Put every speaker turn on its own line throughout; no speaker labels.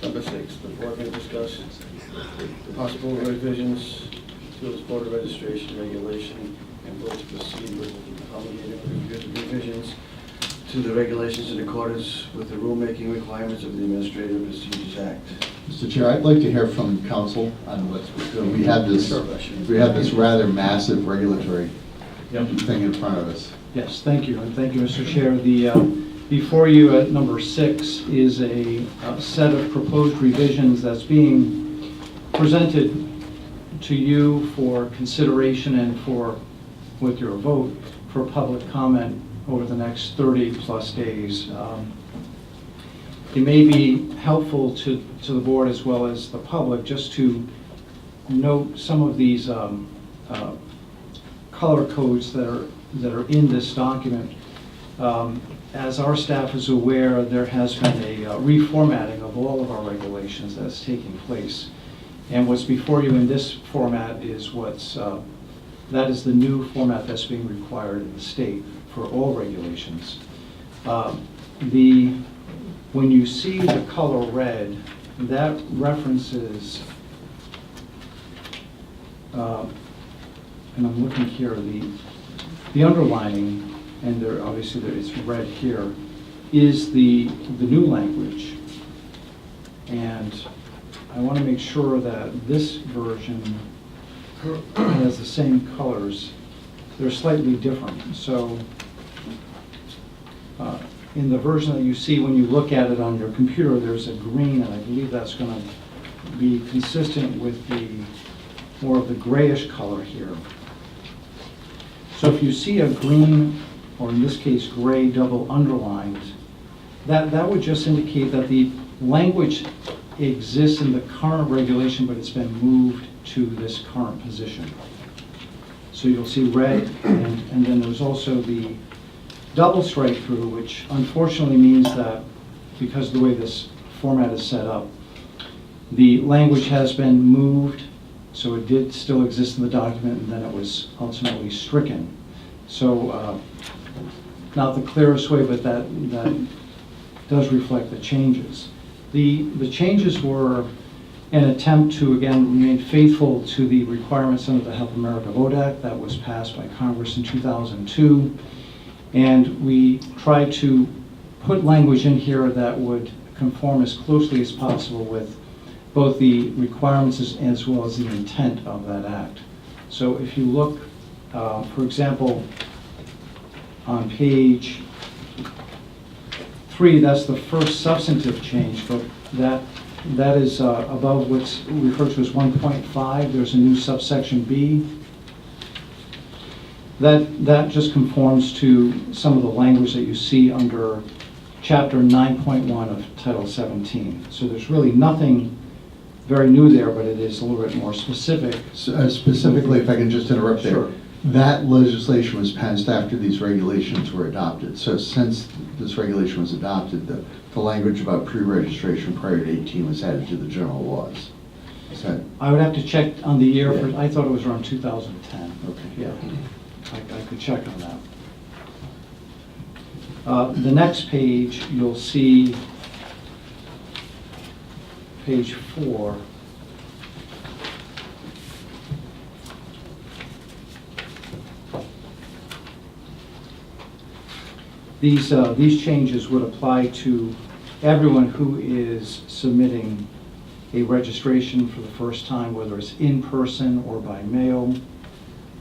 Number 6, the board may discuss possible revisions to this voter registration regulation and vote to proceed with promulgating revisions to the regulations in accordance with the rulemaking requirements of the Administrative Procedures Act.
Mr. Chair, I'd like to hear from council on what's, we have this rather massive regulatory thing in front of us.
Yes, thank you, and thank you, Mr. Chair. Before you at number 6 is a set of proposed revisions that's being presented to you for consideration and for, with your vote, for public comment over the next 30-plus days. It may be helpful to the board as well as the public just to note some of these color codes that are in this document. As our staff is aware, there has been a reformatting of all of our regulations that's taking place. And what's before you in this format is that is the new format that's being required in the state for all regulations. When you see the color red, that references, and I'm looking here, the underlining, and there obviously it's red here, is the new language. And I want to make sure that this version has the same colors. They're slightly different. So in the version that you see when you look at it on your computer, there's a green, and I believe that's going to be consistent with the more of the grayish color here. So if you see a green, or in this case gray double underlined, that would just indicate that the language exists in the current regulation, but it's been moved to this current position. So you'll see red, and then there's also the double strike through, which unfortunately means that because of the way this format is set up, the language has been moved, so it did still exist in the document, and then it was ultimately stricken. So not the clearest way, but that does reflect the changes. The changes were an attempt to, again, remain faithful to the requirements under the Help America Vote Act that was passed by Congress in 2002. And we tried to put language in here that would conform as closely as possible with both the requirements as well as the intent of that act. So if you look, for example, on page 3, that's the first substantive change, but that is above what's referred to as 1.5. There's a new subsection B. That just conforms to some of the language that you see under Chapter 9.1 of Title 17. So there's really nothing very new there, but it is a little bit more specific.
Specifically, if I can just interrupt there.
Sure.
That legislation was passed after these regulations were adopted. So since this regulation was adopted, the language about pre-registration prior to 18 was added to the general laws. Is that?
I would have to check on the year.
Yeah.
I thought it was around 2010.
Okay.
Yeah, I could check on that. The next page, you'll see page 4. These changes would apply to everyone who is submitting a registration for the first time, whether it's in person or by mail.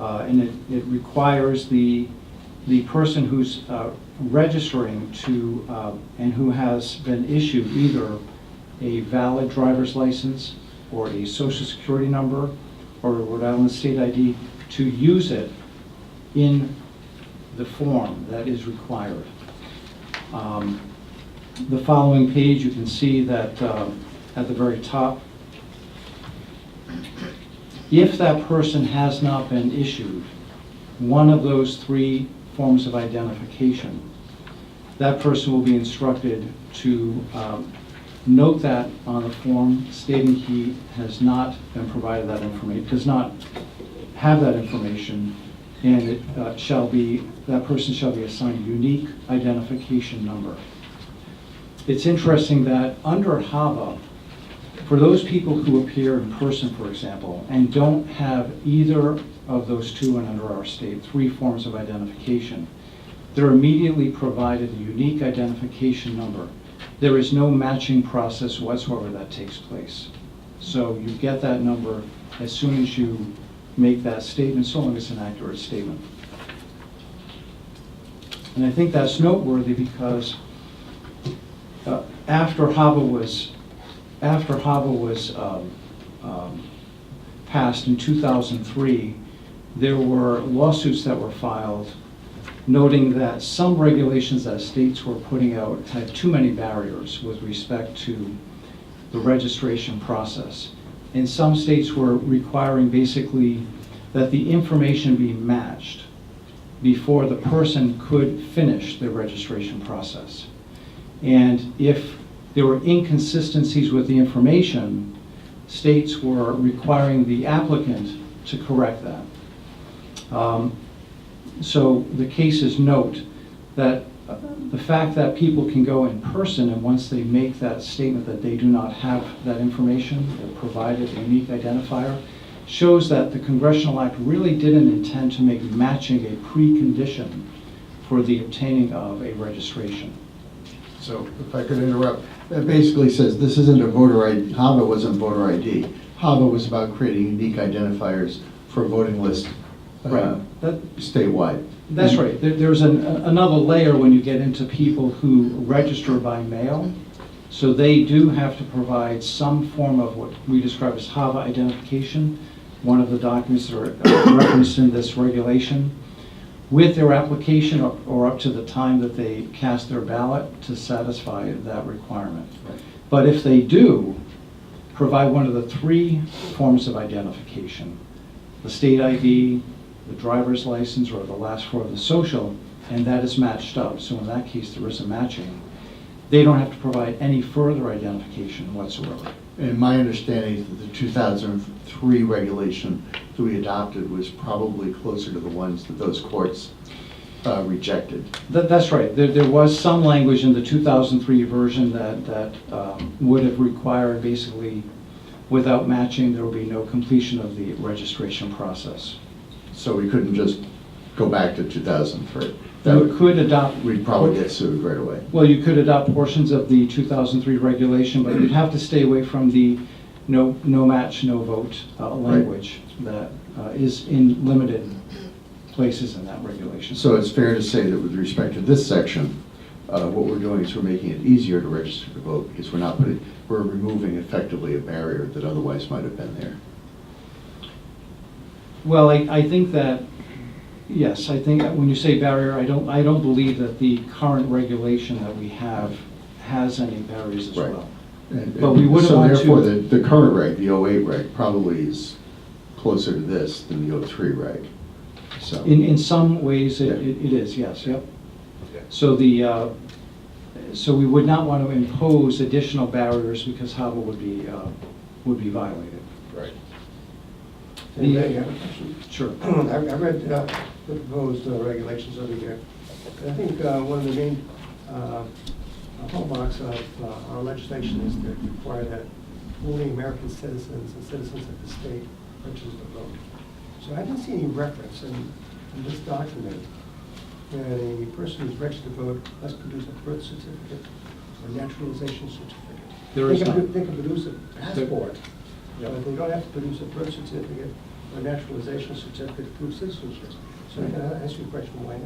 And it requires the person who's registering to and who has been issued either a valid driver's license or a social security number or a Rhode Island state ID to use it in the form that is required. The following page, you can see that at the very top, if that person has not been issued one of those 3 forms of identification, that person will be instructed to note that on the form stating he has not been provided that information, does not have that information, and it that person shall be assigned a unique identification number. It's interesting that under HAVA, For those people who appear in person, for example, and don't have either of those two, and under our state, 3 forms of identification, they're immediately provided a unique identification number. There is no matching process whatsoever that takes place. So you get that number as soon as you make that statement, so long as it's an accurate statement. And I think that's noteworthy because after HAVA was passed in 2003, there were lawsuits that were filed noting that some regulations that states were putting out had too many barriers with respect to the registration process. And some states were requiring basically that the information be matched before the person could finish the registration process. And if there were inconsistencies with the information, states were requiring the applicant to correct that. So the cases note that the fact that people can go in person, and once they make that statement that they do not have that information, they're provided a unique identifier, shows that the Congressional Act really didn't intend to make matching a precondition for the obtaining of a registration.
So if I could interrupt, that basically says this isn't a voter ID, HAVA wasn't voter ID. HAVA was about creating unique identifiers for a voting list
Right.
statewide.
That's right. There's another layer when you get into people who register by mail. So they do have to provide some form of what we describe as HAVA identification, one of the documents that are referenced in this regulation, with their application or up to the time that they cast their ballot to satisfy that requirement.
Right.
But if they do provide one of the 3 forms of identification, the state ID, the driver's license, or the last 4 of the social, and that is matched up, so in that case there is a matching, they don't have to provide any further identification whatsoever.
And my understanding is that the 2003 regulation that we adopted was probably closer to the ones that those courts rejected.
That's right. There was some language in the 2003 version that would have required basically, without matching, there will be no completion of the registration process.
So we couldn't just go back to 2003.
You could adopt...
We'd probably get sued right away.
Well, you could adopt portions of the 2003 regulation, but you'd have to stay away from the no match, no vote language that is in limited places in that regulation.
So it's fair to say that with respect to this section, what we're doing is we're making it easier to register to vote because we're removing effectively a barrier that otherwise might have been there.
Well, I think that, yes, I think when you say barrier, I don't believe that the current regulation that we have has any barriers as
Right.
well.
And-
But we wouldn't want to-
So therefore, the current reg, the 08 reg, probably is closer to this than the 03 reg. So,
In some ways,
Yeah.
it is, yes, yep.
Okay.
So so we would not want to impose additional barriers because HAVA would be violated.
Right.
And May I have a question?
Sure.
I read the proposed regulations over here. I think one of the main hallmarks of our legislation is to require that only American citizens and citizens of the state register to vote. So I didn't see any reference in this document that a person who's registered to vote must produce a birth certificate or naturalization certificate.
There is
They can
not.
They can produce a passport, but they don't have to produce a birth certificate or naturalization certificate to prove citizenship. So I can ask you a question, why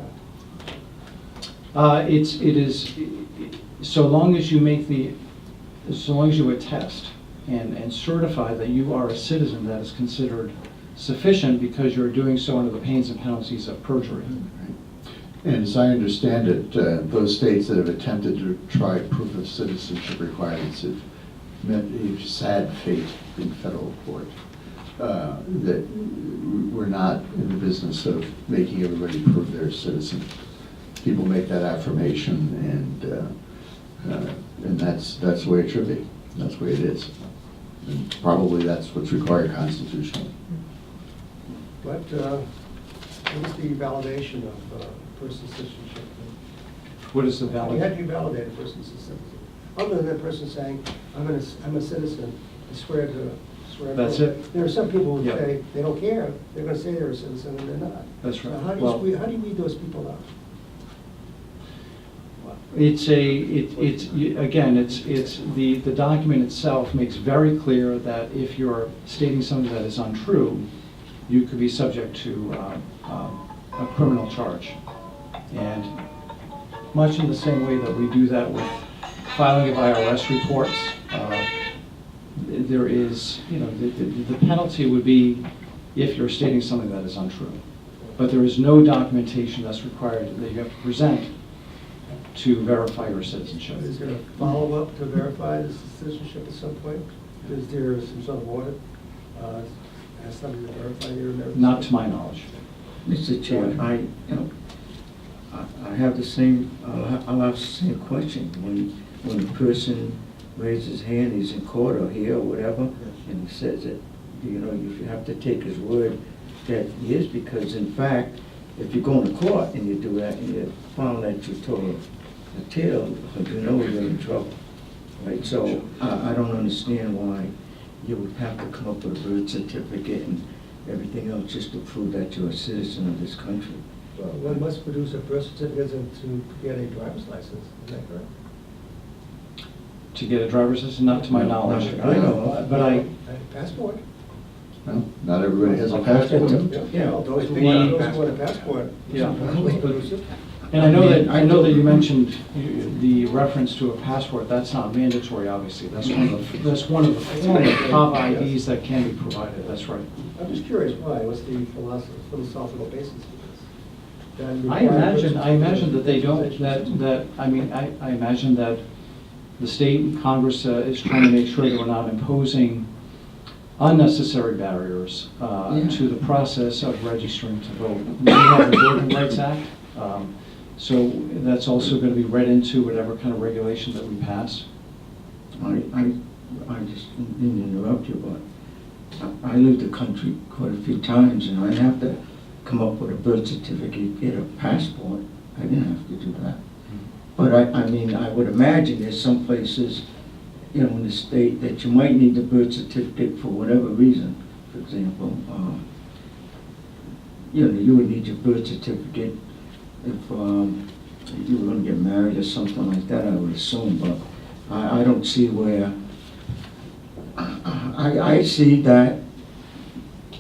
not?
It is, so long as you attest and certify that you are a citizen, that is considered sufficient because you're doing so under the pains and penalties of perjury.
and as I understand it, those states that have attempted to try proof of citizenship requirements have met a sad fate in federal court. That we're not in the business of making everybody prove they're a citizen. People make that affirmation, and that's the way it should be. That's the way it is. And probably that's what's required constitutionally.
What is the validation of a person's citizenship?
What is the
How do
valid?
you validate a person's citizenship? other than that person saying, I'm a citizen, I swear to.
That's it.
There are some people who
Yeah.
say they don't care, they're gonna say they're a citizen and they're not.
That's
So
right.
how
Well-
do you weed those people out?
Again, the document itself makes very clear that if you're stating something that is untrue, you could be subject to a criminal charge. And much in the same way that we do that with filing of IRS reports, there is, the penalty would be if you're stating something that is untrue. But there is no documentation that's required that you have to present to verify your citizenship.
Is there a follow-up to verify the citizenship at some point? Is there some sort of audit, has somebody to verify your American?
Not to my knowledge.
Mr. Chair, I have the same, I'll ask the same question. When a person raises his hand, he's in court or here or whatever, and he says that, you have to take his word that he is, because in fact, if you go into court and you do that, and you found that you told a tale, you're in trouble, right? So I don't understand why you would have to come up with a birth certificate and everything else just to prove that you're a citizen of this country.
Well, one must produce a birth certificate to get a driver's license, is that correct?
To get a driver's license, not to my knowledge.
I know.
But I,
A passport?
No, not everybody has a passport.
Yeah.
Those who
The-
want a passport.
Yeah.
must produce it.
and I know that you mentioned the reference to a passport. That's not mandatory, obviously. That's one of the form of HAVA IDs that can be provided. That's right.
I'm just curious why, what's the philosophical basis of this? That
I
requires
imagine that they don't, I imagine that the state and Congress is trying to make sure that we're not imposing unnecessary barriers to the process of registering to vote. We have the Voting Rights Act, so that's also going to be read into whatever kind of regulation that we pass.
I just didn't interrupt you, but I lived the country quite a few times, and I have to come up with a birth certificate, get a passport. I didn't have to do that. But I would imagine there's some places, in the state that you might need the birth certificate for whatever reason. For example, you would need your birth certificate if you were going to get married or something like that, I would assume. But I don't see where, I see that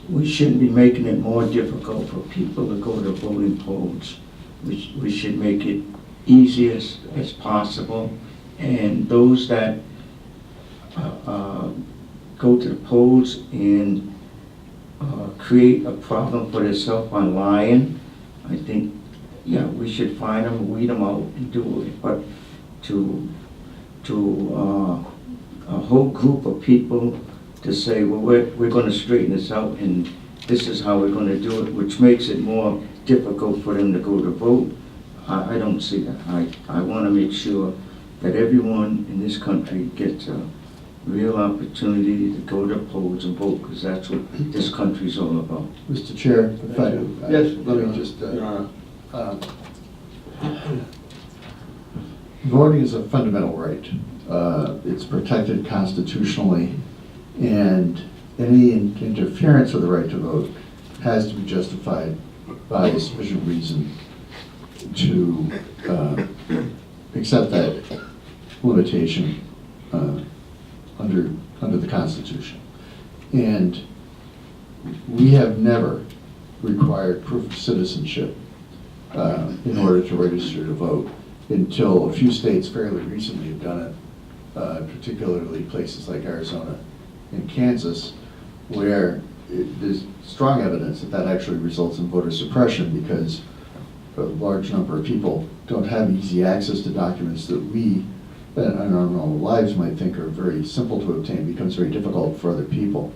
we shouldn't be making it more difficult for people to go to voting polls. We should make it easiest as possible, and those that go to the polls and create a problem for themselves by lying, I think, we should find them, weed them out, and do it. But to a whole group of people to say, well, we're going to straighten this out, and this is how we're going to do it, which makes it more difficult for them to go to vote. I don't see that. I want to make sure that everyone in this country gets a real opportunity to go to polls and vote, because that's what this country's all about.
Mr. Chair, if I,
Yes.
let me just,
Your Honor.
voting is a fundamental right. It's protected constitutionally, and any interference with the right to vote has to be justified by sufficient reason to accept that limitation under the Constitution. And we have never required proof of citizenship in order to register to vote, until a few states fairly recently have done it, particularly places like Arizona and Kansas, where there's strong evidence that actually results in voter suppression, because a large number of people don't have easy access to documents that we in our normal lives might think are very simple to obtain. Becomes very difficult for other people.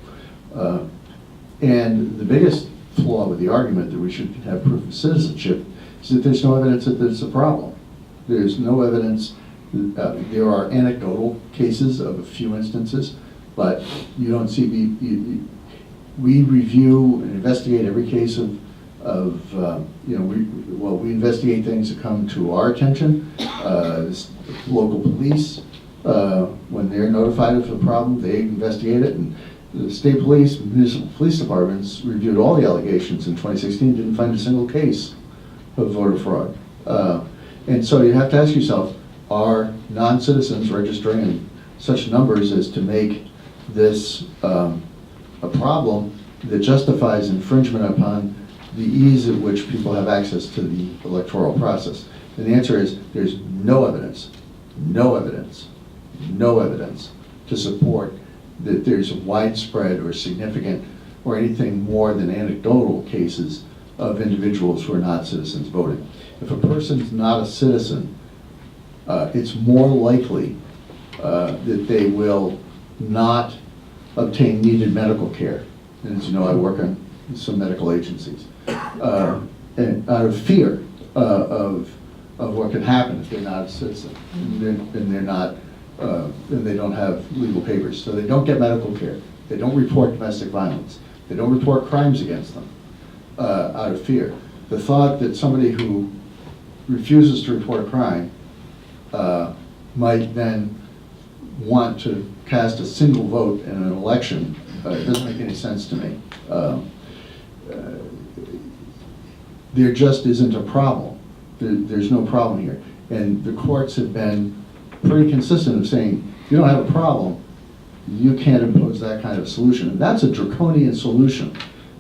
And the biggest flaw with the argument that we should have proof of citizenship is that there's no evidence that there's a problem. There's no evidence. There are anecdotal cases of a few instances, but you don't see. We review and investigate every case we investigate things that come to our attention. Local police When they're notified of a problem, they investigate it, and the state police, municipal police departments reviewed all the allegations in 2016, didn't find a single case of voter fraud. And so you have to ask yourself, are non-citizens registering in such numbers as to make this a problem that justifies infringement upon the ease at which people have access to the electoral process? And the answer is, there's no evidence to support that there's widespread or significant or anything more than anecdotal cases of individuals who are not citizens voting. If a person's not a citizen, it's more likely that they will not obtain needed medical care. And as you know, I work on some medical agencies. And out of fear of what can happen if they're not a citizen, and they're not, and they don't have legal papers. So they don't get medical care. They don't report domestic violence. They don't report crimes against them out of fear. The thought that somebody who refuses to report a crime might then want to cast a single vote in an election doesn't make any sense to me. There just isn't a problem. There's no problem here. And the courts have been pretty consistent of saying, if you don't have a problem, you can't impose that kind of solution. And that's a draconian solution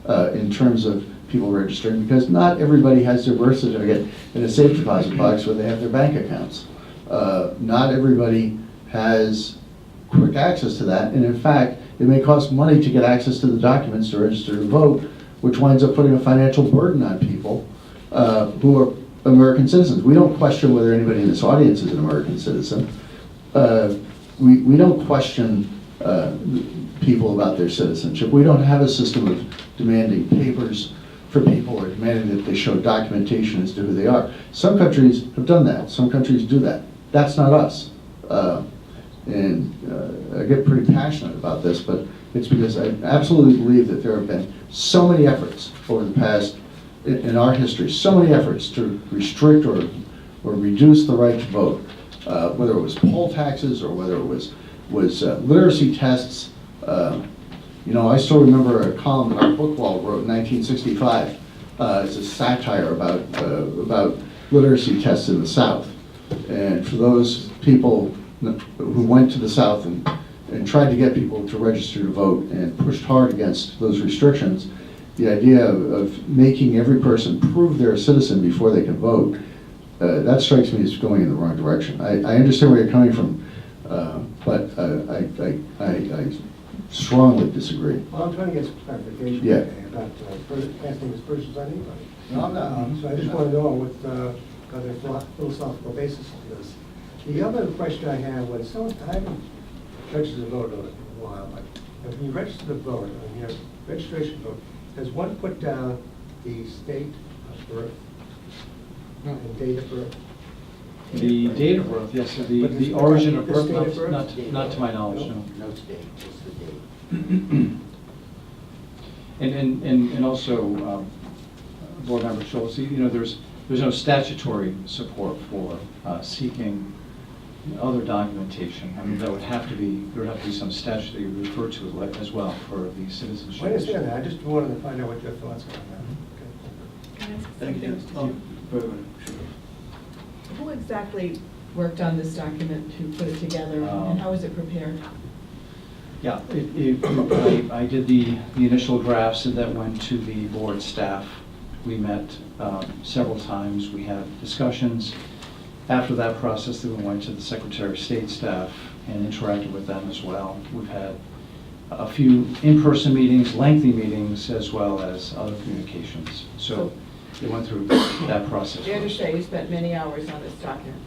in terms of people registering, because not everybody has their birth certificate in a safe deposit box where they have their bank accounts. Not everybody has quick access to that, and in fact, it may cost money to get access to the documents to register to vote, which winds up putting a financial burden on people who are American citizens. We don't question whether anybody in this audience is an American citizen. We don't question people about their citizenship. We don't have a system of demanding papers for people or demanding that they show documentation as to who they are. Some countries have done that. Some countries do that. That's not us. And I get pretty passionate about this, but it's because I absolutely believe that there have been so many efforts over the past, in our history, so many efforts to restrict or reduce the right to vote, whether it was poll taxes or whether it was literacy tests. You know, I still remember a column that our book wall wrote in 1965. It's a satire about literacy tests in the South. And for those people who went to the South and tried to get people to register to vote and pushed hard against those restrictions, the idea of making every person prove they're a citizen before they can vote, that strikes me as going in the wrong direction. I understand where you're coming from, but I strongly disagree.
Well, I'm trying to get some clarification
Yeah.
today about asking this person on anybody.
No, I'm not.
So I just want to know what their philosophical basis on this. The other question I have was, I haven't registered to vote in a while, but when you register to vote, on your registration vote, does one put down the state of birth and date of birth?
The date of birth, yes,
But
the
the
origin of
the
birth,
state of birth?
not to my knowledge, no.
No state, just the date.
And also, Board Member Schultz, you know, there's no statutory support for seeking other documentation. I mean, there would have to be some statute that you refer to as well for the citizenship.
I understand that, I just wanted to find out what your thoughts are on that.
Can I ask
Thank you.
something? Who exactly worked on this document to put it together, and how was it prepared?
Yeah, I did the initial drafts and that went to the board staff. We met several times, we had discussions. After that process, then we went to the Secretary of State staff and interacted with them as well. We've had a few in-person meetings, lengthy meetings, as well as other communications. So it went through that process.
Fair to say you spent many hours on this document.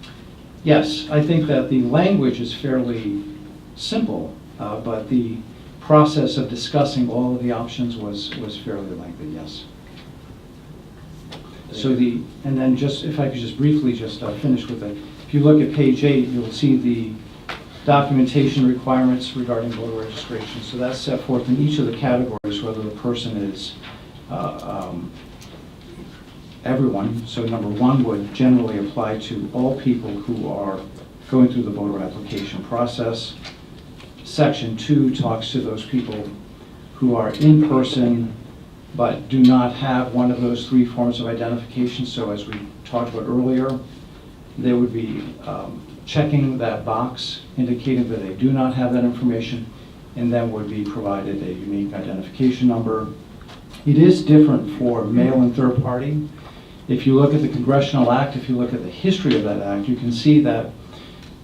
Yes, I think that the language is fairly simple, but the process of discussing all of the options was fairly lengthy, yes. So and then just, if I could just briefly just finish with it. If you look at page 8, you'll see the documentation requirements regarding voter registration. So that's set forth in each of the categories, whether the person is everyone. So number 1 would generally apply to all people who are going through the voter application process. Section 2 talks to those people who are in person but do not have one of those 3 forms of identification. So as we talked about earlier, they would be checking that box indicating that they do not have that information, and then would be provided a unique identification number. It is different for mail and third party. If you look at the Congressional Act, if you look at the history of that act, you can see that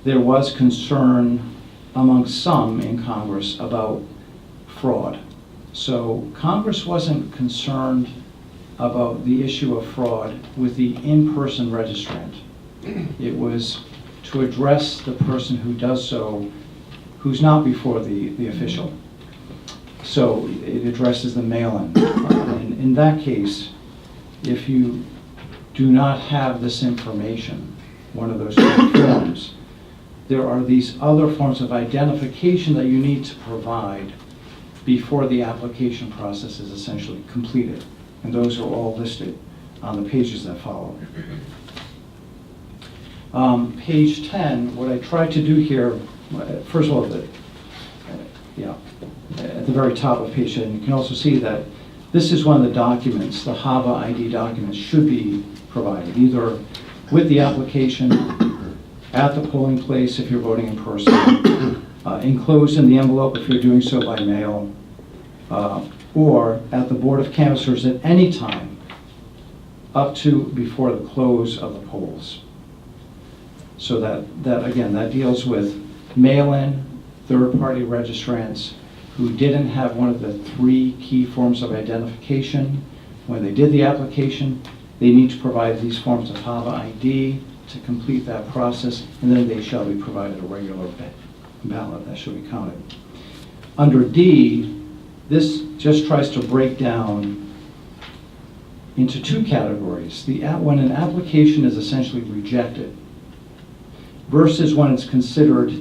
there was concern among some in Congress about fraud. So Congress wasn't concerned about the issue of fraud with the in-person registrant. It was to address the person who does so, who's not before the official. So it addresses the mail-in. In that case, if you do not have this information, one of those 2 forms, there are these other forms of identification that you need to provide before the application process is essentially completed. And those are all listed on the pages that follow. Page 10, what I tried to do here, first of all, at the very top of page 10, you can also see that this is one of the documents, the HAVA ID documents should be provided, either with the application, at the polling place if you're voting in person, enclosed in the envelope if you're doing so by mail, or at the Board of Canvassers at any time up to before the close of the polls. So that again, that deals with mail-in, third-party registrants who didn't have one of the 3 key forms of identification. When they did the application, they need to provide these forms of HAVA ID to complete that process, and then they shall be provided a regular ballot that shall be counted. Under D, this just tries to break down into 2 categories. When an application is essentially rejected versus when it's considered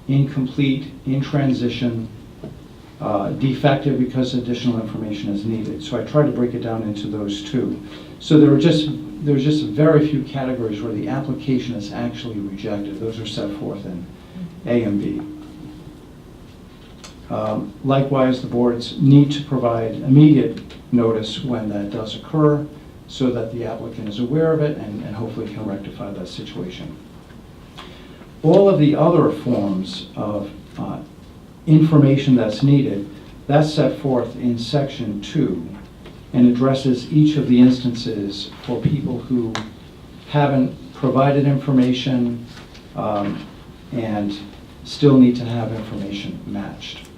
incomplete, in transition, defective because additional information is needed. So I tried to break it down into those 2. So there's just very few categories where the application is actually rejected. Those are set forth in A and B. Likewise, the boards need to provide immediate notice when that does occur so that the applicant is aware of it and hopefully can rectify that situation. All of the other forms of information that's needed, that's set forth in section 2 and addresses each of the instances for people who haven't provided information and still need to have information matched.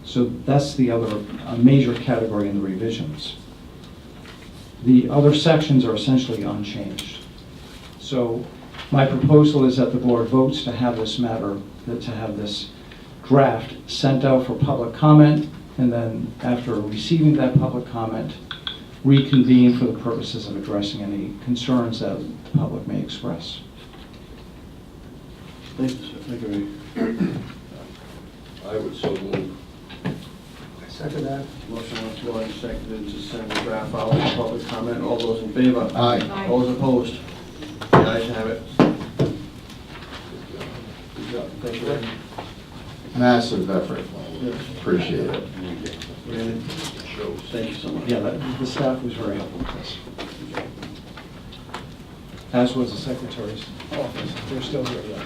So that's the other major category in the revisions. The other sections are essentially unchanged. So my proposal is that the board votes to have this matter, to have this draft sent out for public comment, and then after receiving that public comment, reconvene for the purposes of addressing any concerns that the public may express.
Thank you, sir. Thank you.
I would so move.
I second that.
Motion on the floor and seconded to send the draft out for public comment. All those in favor?
Aye.
Aye.
All those opposed? The ayes have it. Good job. Thank you, Ed.
Massive effort.
Yes.
Appreciate it.
Really? Thank you so much.
Yeah, the staff was very helpful with this. As was the secretary's office. They're still here, yes.